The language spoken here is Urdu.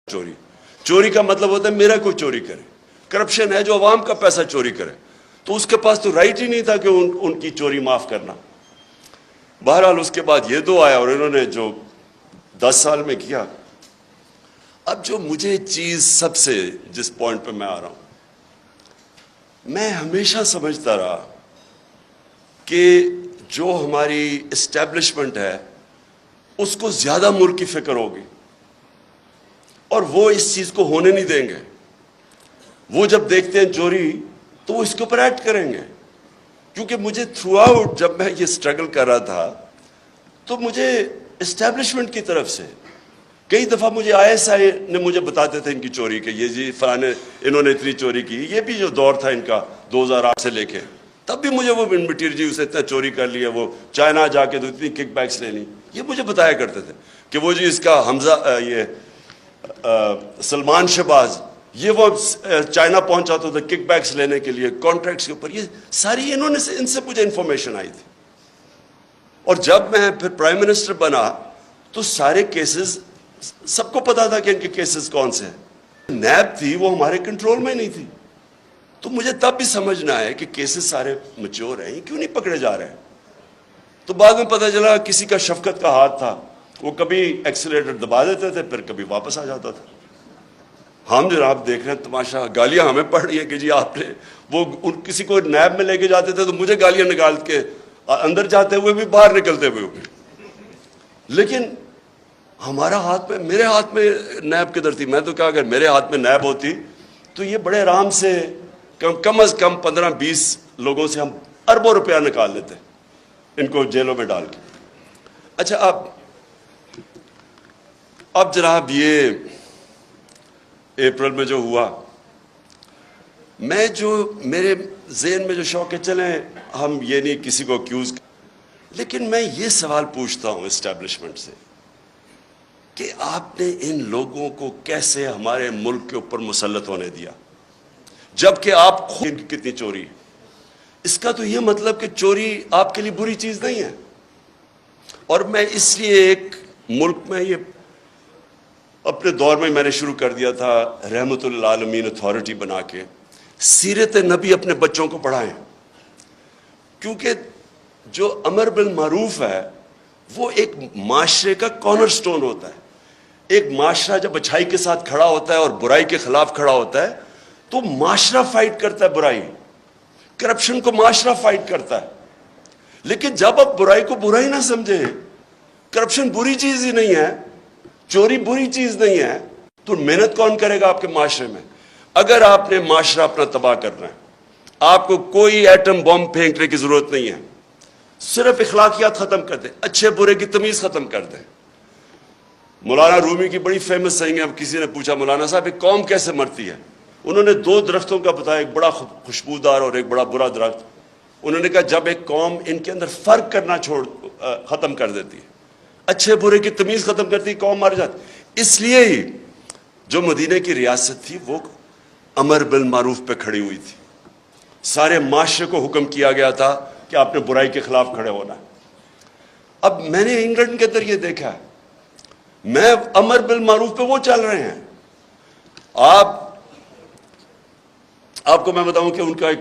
چوری چوری کا مطلب ہوتا ہے میرا کوئی چوری کرے. کرپشن ہے جو عوام کا پیسہ چوری کرے. تو اس کے پاس تو رائٹ ہی نہیں تھا کہ ان کی چوری معاف کرنا. بہرحال اس کے بعد یہ دو آیا اور انہوں نے جو 10 سال میں کیا. اب جو مجھے چیز سب سے جس پوائنٹ پہ میں آ رہا ہوں, میں ہمیشہ سمجھتا رہا کہ جو ہماری اسٹیبلشمنٹ ہے اس کو زیادہ ملک کی فکر ہوگی اور وہ اس چیز کو ہونے نہیں دیں گے. وہ جب دیکھتے ہیں چوری تو وہ اس کے اوپر ایکٹ کریں گے. کیونکہ مجھے تھرو آؤٹ جب میں یہ سٹرگل کر رہا تھا تو مجھے اسٹیبلشمنٹ کی طرف سے کئی دفعہ مجھے ISI نے مجھے بتاتے تھے ان کی چوری کے, یہ جی فلانے انہوں نے اتنی چوری کی. یہ بھی جو دور تھا ان کا 2008 سے لے کے, تب بھی مجھے وہ مٹیریل جی اسے اتنا چوری کر لیا, وہ چائنا جا کے تو اتنی کک بیکس لے لی. یہ مجھے بتایا کرتے تھے کہ وہ جی اس کا حمزہ یہ سلمان شہباز یہ وہ چائنا پہنچا تھا کک بیکس لینے کے لیے کانٹریکٹس کے اوپر. یہ ساری انہوں نے ان سے مجھے انفارمیشن آئی تھی. اور جب میں پھر پرائم منسٹر بنا تو سارے کیسز سب کو پتا تھا کہ ان کے کیسز کون سے ہیں. نیب تھی وہ ہمارے کنٹرول میں نہیں تھی. تو مجھے تب بھی سمجھنا ہے کہ کیسز سارے میچور ہیں, کیوں نہیں پکڑے جا رہے ہیں. تو بعد میں پتہ چلا کسی کا شفقت کا ہاتھ تھا, وہ کبھی ایکسیلیٹر دبا دیتے تھے پھر کبھی واپس آ جاتا تھا. ہم جناب دیکھ رہے ہیں تماشا, گالیاں ہمیں پڑ رہی ہیں کہ جی آپ نے وہ کسی کو نیب میں لے کے جاتے تھے تو مجھے گالیاں نکال کے اندر جاتے ہوئے بھی باہر نکلتے ہوئے بھی. لیکن ہمارا ہاتھ میں, میرے ہاتھ میں نیب کدھر تھی. میں تو کہا اگر میرے ہاتھ میں نیب ہوتی تو یہ بڑے آرام سے کم از کم 15-20 لوگوں سے ہم اربوں روپیہ نکال لیتے ان کو جیلوں میں ڈال کے. اچھا اب جناب یہ اپریل میں جو ہوا, میں جو میرے ذہن میں جو شوق ہے, چلیں ہم یہ نہیں کسی کو اکیوز, لیکن میں یہ سوال پوچھتا ہوں اسٹیبلشمنٹ سے کہ آپ نے ان لوگوں کو کیسے ہمارے ملک کے اوپر مسلط ہونے دیا جبکہ آپ خود ان کی کتنی چوری ہے. اس کا تو یہ مطلب کہ چوری آپ کے لیے بری چیز نہیں ہے. اور میں اس لیے ایک ملک میں یہ اپنے دور میں نے شروع کر دیا تھا رحمت للعالمین اتھارٹی بنا کے سیرت نبی اپنے بچوں کو پڑھائیں. کیونکہ جو امر بالمعروف ہے وہ ایک معاشرے کا کارنر سٹون ہوتا ہے. ایک معاشرہ جب اچھائی کے ساتھ کھڑا ہوتا ہے اور برائی کے خلاف کھڑا ہوتا ہے تو معاشرہ فائٹ کرتا ہے برائی, کرپشن کو معاشرہ فائٹ کرتا ہے. لیکن جب آپ برائی کو برائی نہ سمجھیں, کرپشن بری چیز ہی نہیں ہے, چوری بری چیز نہیں ہے, تو محنت کون کرے گا آپ کے معاشرے میں. اگر آپ نے معاشرہ اپنا تباہ کرنا ہے, آپ کو کوئی ایٹم بم پھینکنے کی ضرورت نہیں ہے, صرف اخلاقیات ختم کر دیں, اچھے برے کی تمیز ختم کر دیں. مولانا رومی کی بڑی فیمس سینگ ہے. اب کسی نے پوچھا مولانا صاحب ایک قوم کیسے مرتی ہے, انہوں نے 2 درختوں کا بتایا, ایک بڑا خوشبودار اور ایک بڑا برا درخت. انہوں نے کہا جب ایک قوم ان کے اندر فرق کرنا ختم کر دیتی ہے, اچھے برے کی تمیز ختم کرتی, قوم مر جاتی. اس لیے ہی جو مدینے کی ریاست تھی وہ امر بالمعروف پہ کھڑی ہوئی تھی. سارے معاشرے کو حکم کیا گیا تھا کہ آپ نے برائی کے خلاف کھڑے ہونا ہے. اب میں نے انگلینڈ کے اندر یہ دیکھا ہے, میں امر بالمعروف پہ وہ چل رہے ہیں. آپ کو میں بتاؤں کہ ان کا ایک